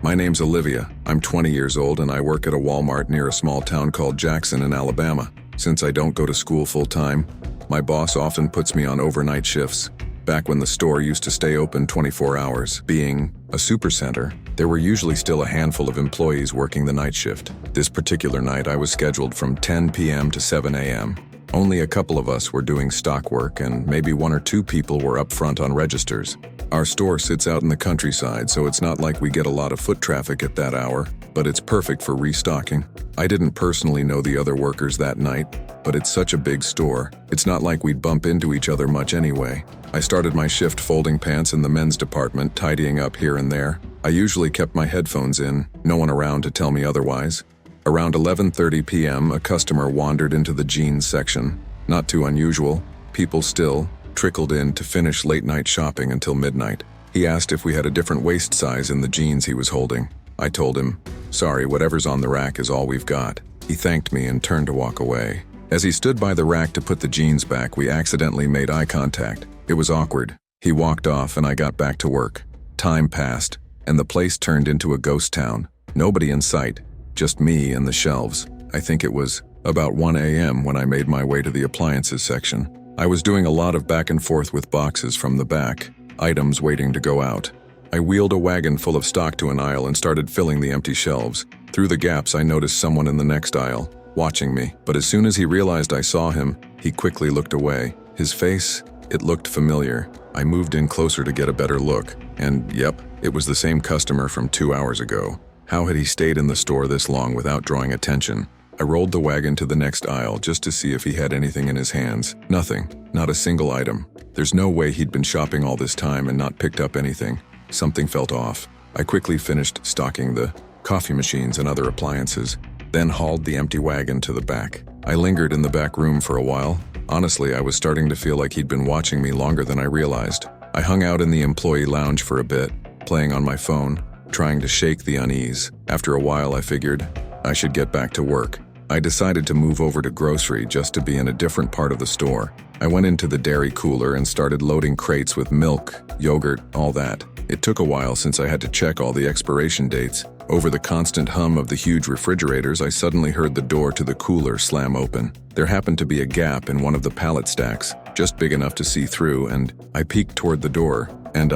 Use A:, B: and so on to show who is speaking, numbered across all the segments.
A: My name's Olivia. I'm 20 years old and I work at a Walmart near a small town called Jackson in Alabama. Since I don't go to school full-time, my boss often puts me on overnight shifts. Back when the store used to stay open 24 hours, being a supercenter, there were usually still a handful of employees working the night shift. This particular night I was scheduled from 10 p.m. to 7 a.m. Only a couple of us were doing stock work and maybe one or two people were up front on registers. Our store sits out in the countryside, so it's not like we get a lot of foot traffic at that hour, but it's perfect for restocking. I didn't personally know the other workers that night, but it's such a big store, it's not like we'd bump into each other much anyway. I started my shift folding pants in the men's department, tidying up here and there. I usually kept my headphones in, no one around to tell me otherwise. Around 11:30 p.m., a customer wandered into the jeans section. Not too unusual, people still trickled in to finish late-night shopping until midnight. He asked if we had a different waist size in the jeans he was holding. I told him, "Sorry, whatever's on the rack is all we've got." He thanked me and turned to walk away. As he stood by the rack to put the jeans back, we accidentally made eye contact. It was awkward. He walked off and I got back to work. Time passed, and the place turned into a ghost town. Nobody in sight, just me and the shelves. I think it was about 1 a.m. when I made my way to the appliances section. I was doing a lot of back and forth with boxes from the back, items waiting to go out. I wheeled a wagon full of stock to an aisle and started filling the empty shelves. Through the gaps I noticed someone in the next aisle, watching me. But as soon as he realized I saw him, he quickly looked away. His face, it looked familiar. I moved in closer to get a better look, and yep, it was the same customer from 2 hours ago. How had he stayed in the store this long without drawing attention? I rolled the wagon to the next aisle just to see if he had anything in his hands. Nothing, not a single item. There's no way he'd been shopping all this time and not picked up anything. Something felt off. I quickly finished stocking the coffee machines and other appliances, then hauled the empty wagon to the back. I lingered in the back room for a while. Honestly, I was starting to feel like he'd been watching me longer than I realized. I hung out in the employee lounge for a bit, playing on my phone, trying to shake the unease. After a while, I figured I should get back to work. I decided to move over to grocery just to be in a different part of the store. I went into the dairy cooler and started loading crates with milk, yogurt, all that. It took a while since I had to check all the expiration dates. Over the constant hum of the huge refrigerators, I suddenly heard the door to the cooler slam open. There happened to be a gap in one of the pallet stacks, just big enough to see through, and I peeked toward the door, and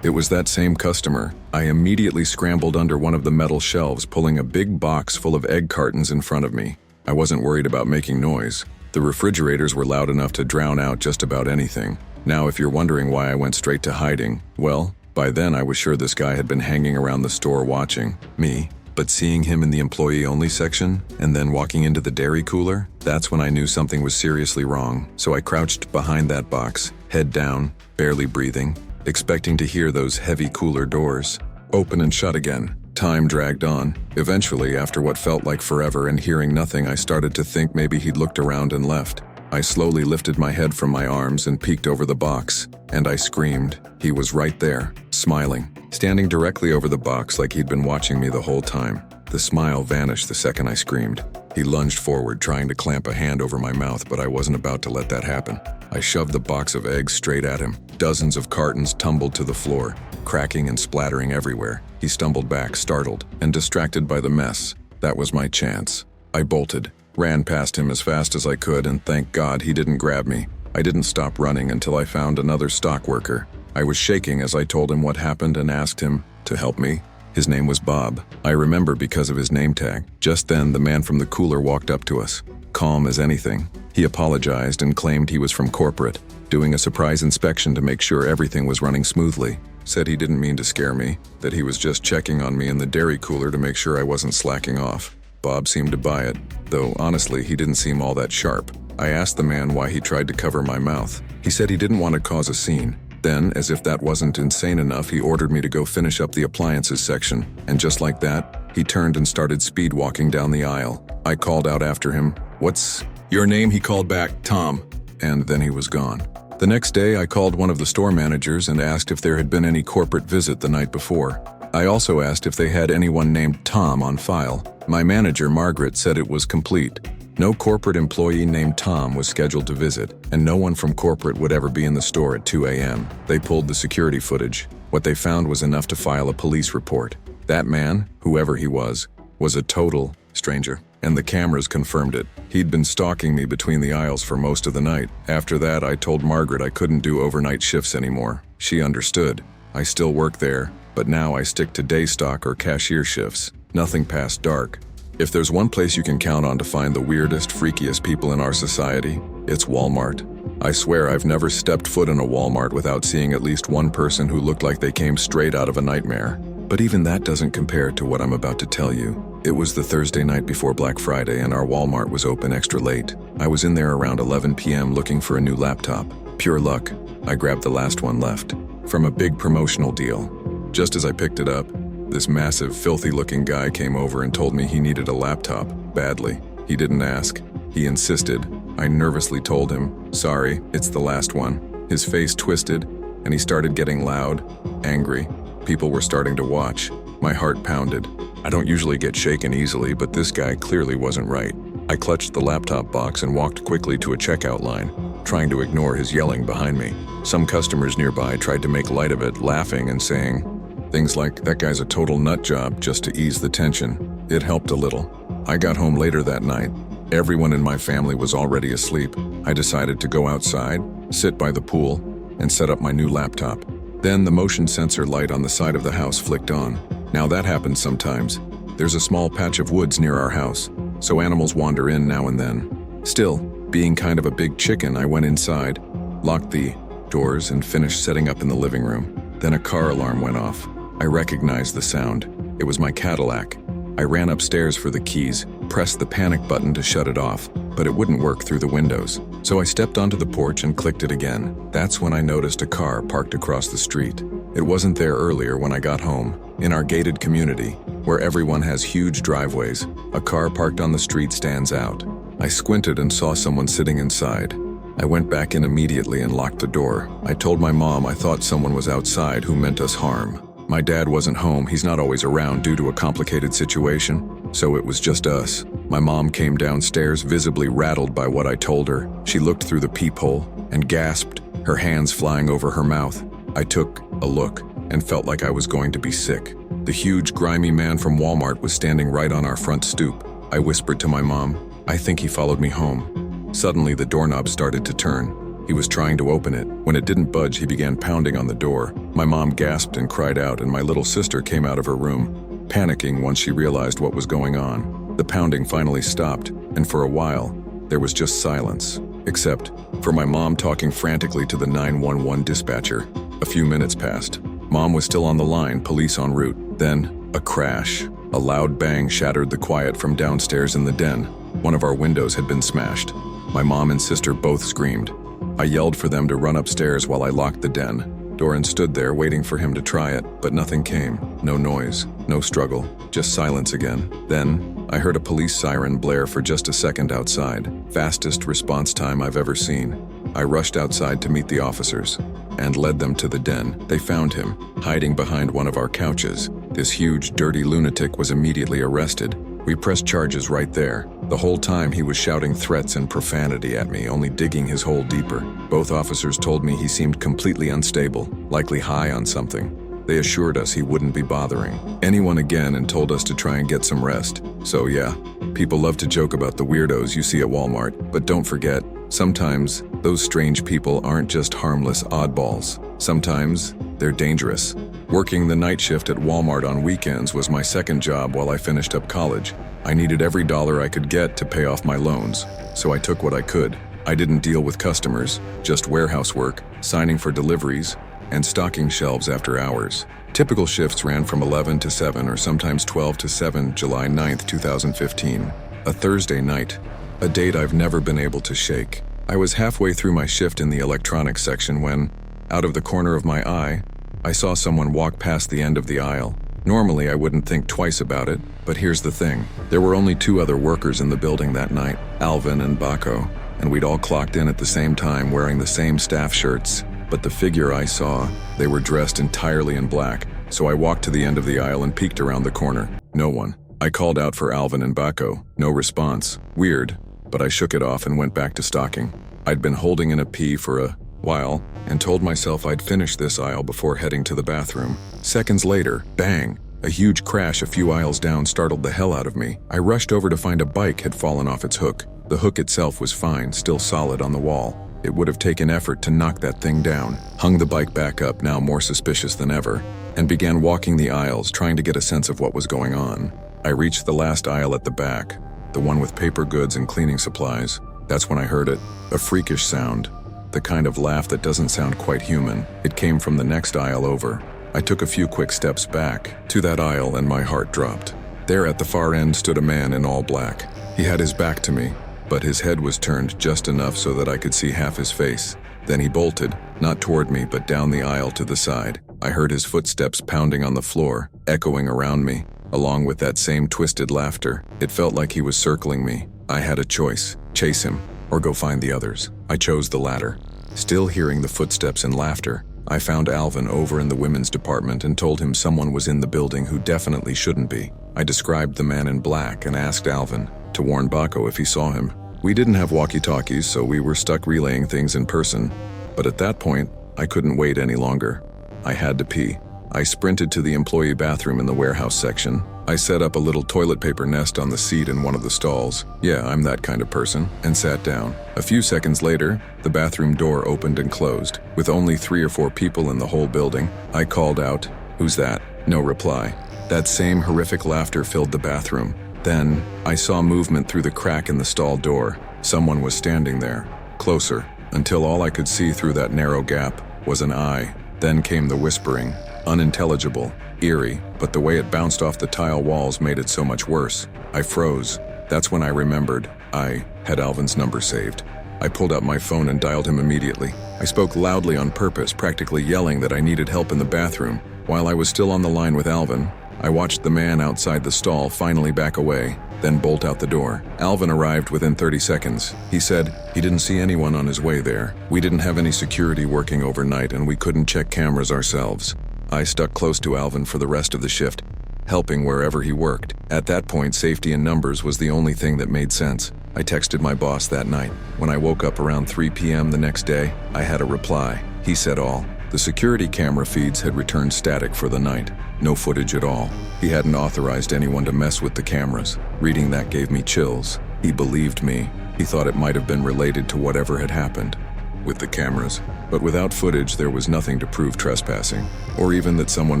A: it was that same customer. I immediately scrambled under one of the metal shelves, pulling a big box full of egg cartons in front of me. I wasn't worried about making noise. The refrigerators were loud enough to drown out just about anything. Now, if you're wondering why I went straight to hiding, well, by then I was sure this guy had been hanging around the store watching me. But seeing him in the employee-only section, and then walking into the dairy cooler, that's when I knew something was seriously wrong. So I crouched behind that box, head down, barely breathing, expecting to hear those heavy cooler doors open and shut again. Time dragged on. Eventually, after what felt like forever and hearing nothing, I started to think maybe he'd looked around and left. I slowly lifted my head from my arms and peeked over the box, and I screamed. He was right there, smiling, standing directly over the box like he'd been watching me the whole time. The smile vanished the second I screamed. He lunged forward, trying to clamp a hand over my mouth, but I wasn't about to let that happen. I shoved the box of eggs straight at him. Dozens of cartons tumbled to the floor, cracking and splattering everywhere. He stumbled back, startled and distracted by the mess. That was my chance. I bolted, ran past him as fast as I could, and thank God he didn't grab me. I didn't stop running until I found another stock worker. I was shaking as I told him what happened and asked him to help me. His name was Bob. I remember because of his name tag. Just then, the man from the cooler walked up to us, calm as anything. He apologized and claimed he was from corporate, doing a surprise inspection to make sure everything was running smoothly. Said he didn't mean to scare me, that he was just checking on me in the dairy cooler to make sure I wasn't slacking off. Bob seemed to buy it, though honestly he didn't seem all that sharp. I asked the man why he tried to cover my mouth. He said he didn't want to cause a scene. Then, as if that wasn't insane enough, he ordered me to go finish up the appliances section, and just like that, he turned and started speed walking down the aisle. I called out after him, "What's your name?" He called back, "Tom," and then he was gone. The next day, I called one of the store managers and asked if there had been any corporate visit the night before. I also asked if they had anyone named Tom on file. My manager, Margaret, said it was complete. No corporate employee named Tom was scheduled to visit, and no one from corporate would ever be in the store at 2 a.m. They pulled the security footage. What they found was enough to file a police report. That man, whoever he was a total stranger, and the cameras confirmed it. He'd been stalking me between the aisles for most of the night. After that, I told Margaret I couldn't do overnight shifts anymore. She understood. I still work there, but now I stick to day stock or cashier shifts. Nothing past dark. If there's one place you can count on to find the weirdest, freakiest people in our society, it's Walmart. I swear I've never stepped foot in a Walmart without seeing at least one person who looked like they came straight out of a nightmare. But even that doesn't compare to what I'm about to tell you. It was the Thursday night before Black Friday and our Walmart was open extra late. I was in there around 11 p.m. looking for a new laptop. Pure luck, I grabbed the last one left from a big promotional deal. Just as I picked it up, this massive, filthy-looking guy came over and told me he needed a laptop, badly. He didn't ask. He insisted. I nervously told him, sorry, it's the last one. His face twisted, and he started getting loud, angry. People were starting to watch. My heart pounded. I don't usually get shaken easily, but this guy clearly wasn't right. I clutched the laptop box and walked quickly to a checkout line, trying to ignore his yelling behind me. Some customers nearby tried to make light of it, laughing and saying things like, that guy's a total nut job, just to ease the tension. It helped a little. I got home later that night. Everyone in my family was already asleep. I decided to go outside, sit by the pool, and set up my new laptop. Then the motion sensor light on the side of the house flicked on. Now that happens sometimes. There's a small patch of woods near our house, so animals wander in now and then. Still, being kind of a big chicken, I went inside, locked the doors, and finished setting up in the living room. Then a car alarm went off. I recognized the sound. It was my Cadillac. I ran upstairs for the keys, pressed the panic button to shut it off, but it wouldn't work through the windows. So I stepped onto the porch and clicked it again. That's when I noticed a car parked across the street. It wasn't there earlier when I got home. In our gated community, where everyone has huge driveways, a car parked on the street stands out. I squinted and saw someone sitting inside. I went back in immediately and locked the door. I told my mom I thought someone was outside who meant us harm. My dad wasn't home, he's not always around due to a complicated situation, so it was just us. My mom came downstairs visibly rattled by what I told her. She looked through the peephole and gasped, her hands flying over her mouth. I took a look and felt like I was going to be sick. The huge, grimy man from Walmart was standing right on our front stoop. I whispered to my mom, I think he followed me home. Suddenly the doorknob started to turn. He was trying to open it. When it didn't budge, he began pounding on the door. My mom gasped and cried out, and my little sister came out of her room, panicking once she realized what was going on. The pounding finally stopped, and for a while, there was just silence, except for my mom talking frantically to the 911 dispatcher. A few minutes passed. Mom was still on the line, police en route. Then, a crash. A loud bang shattered the quiet from downstairs in the den. One of our windows had been smashed. My mom and sister both screamed. I yelled for them to run upstairs while I locked the den. Doran stood there waiting for him to try it, but nothing came. No noise, no struggle, just silence again. Then, I heard a police siren blare for just a second outside. Fastest response time I've ever seen. I rushed outside to meet the officers and led them to the den. They found him, hiding behind one of our couches. This huge, dirty lunatic was immediately arrested. We pressed charges right there. The whole time he was shouting threats and profanity at me, only digging his hole deeper. Both officers told me he seemed completely unstable, likely high on something. They assured us he wouldn't be bothering anyone again and told us to try and get some rest. So yeah, people love to joke about the weirdos you see at Walmart, but don't forget, sometimes those strange people aren't just harmless oddballs. Sometimes they're dangerous. Working the night shift at Walmart on weekends was my second job while I finished up college. I needed every dollar I could get to pay off my loans, so I took what I could. I didn't deal with customers, just warehouse work, signing for deliveries, and stocking shelves after hours. Typical shifts ran from 11 to 7 or sometimes 12 to 7, July 9th, 2015. A Thursday night, a date I've never been able to shake. I was halfway through my shift in the electronics section when, out of the corner of my eye, I saw someone walk past the end of the aisle. Normally, I wouldn't think twice about it, but here's the thing. There were only 2 other workers in the building that night, Alvin and Baco, and we'd all clocked in at the same time wearing the same staff shirts. But the figure I saw, they were dressed entirely in black, so I walked to the end of the aisle and peeked around the corner. No one. I called out for Alvin and Baco. No response. Weird, but I shook it off and went back to stocking. I'd been holding in a pee for a while and told myself I'd finish this aisle before heading to the bathroom. Seconds later, bang, A huge crash a few aisles down startled the hell out of me. I rushed over to find a bike had fallen off its hook. The hook itself was fine, still solid on the wall. It would have taken effort to knock that thing down. Hung the bike back up, now more suspicious than ever, and began walking the aisles, trying to get a sense of what was going on. I reached the last aisle at the back, the one with paper goods and cleaning supplies. That's when I heard it, a freakish sound, the kind of laugh that doesn't sound quite human. It came from the next aisle over. I took a few quick steps back to that aisle and my heart dropped. There at the far end stood a man in all black. He had his back to me, but his head was turned just enough so that I could see half his face. Then he bolted, not toward me, but down the aisle to the side. I heard his footsteps pounding on the floor, echoing around me, along with that same twisted laughter. It felt like he was circling me. I had a choice, chase him, or go find the others. I chose the latter. Still hearing the footsteps and laughter, I found Alvin over in the women's department and told him someone was in the building who definitely shouldn't be. I described the man in black and asked Alvin to warn Baco if he saw him. We didn't have walkie-talkies, so we were stuck relaying things in person. But at that point, I couldn't wait any longer. I had to pee. I sprinted to the employee bathroom in the warehouse section. I set up a little toilet paper nest on the seat in one of the stalls. Yeah, I'm that kind of person, and sat down. A few seconds later, the bathroom door opened and closed. With only 3 or 4 people in the whole building, I called out, "Who's that?" No reply. That same horrific laughter filled the bathroom. Then, I saw movement through the crack in the stall door. Someone was standing there, closer, until all I could see through that narrow gap was an eye. Then came the whispering, unintelligible, eerie, but the way it bounced off the tile walls made it so much worse. I froze. That's when I remembered I had Alvin's number saved. I pulled out my phone and dialed him immediately. I spoke loudly on purpose, practically yelling that I needed help in the bathroom. While I was still on the line with Alvin, I watched the man outside the stall finally back away, then bolt out the door. Alvin arrived within 30 seconds. He said he didn't see anyone on his way there. We didn't have any security working overnight and we couldn't check cameras ourselves. I stuck close to Alvin for the rest of the shift, helping wherever he worked. At that point, safety in numbers was the only thing that made sense. I texted my boss that night. When I woke up around 3 p.m. the next day, I had a reply. He said all. The security camera feeds had returned static for the night. No footage at all. He hadn't authorized anyone to mess with the cameras. Reading that gave me chills. He believed me. He thought it might have been related to whatever had happened with the cameras. But without footage, there was nothing to prove trespassing, or even that someone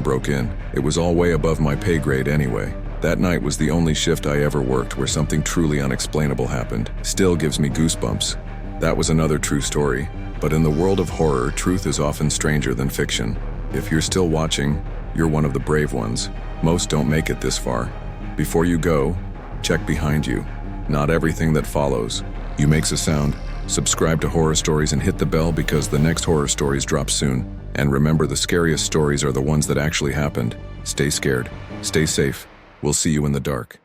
A: broke in. It was all way above my pay grade anyway. That night was the only shift I ever worked where something truly unexplainable happened. Still gives me goosebumps. That was another true story. But in the world of horror, truth is often stranger than fiction. If you're still watching, you're one of the brave ones. Most don't make it this far. Before you go, check behind you. Not everything that follows you makes a sound. Subscribe to Horror Stories and hit the bell because the next horror stories drop soon. And remember, the scariest stories are the ones that actually happened. Stay scared. Stay safe. We'll see you in the dark.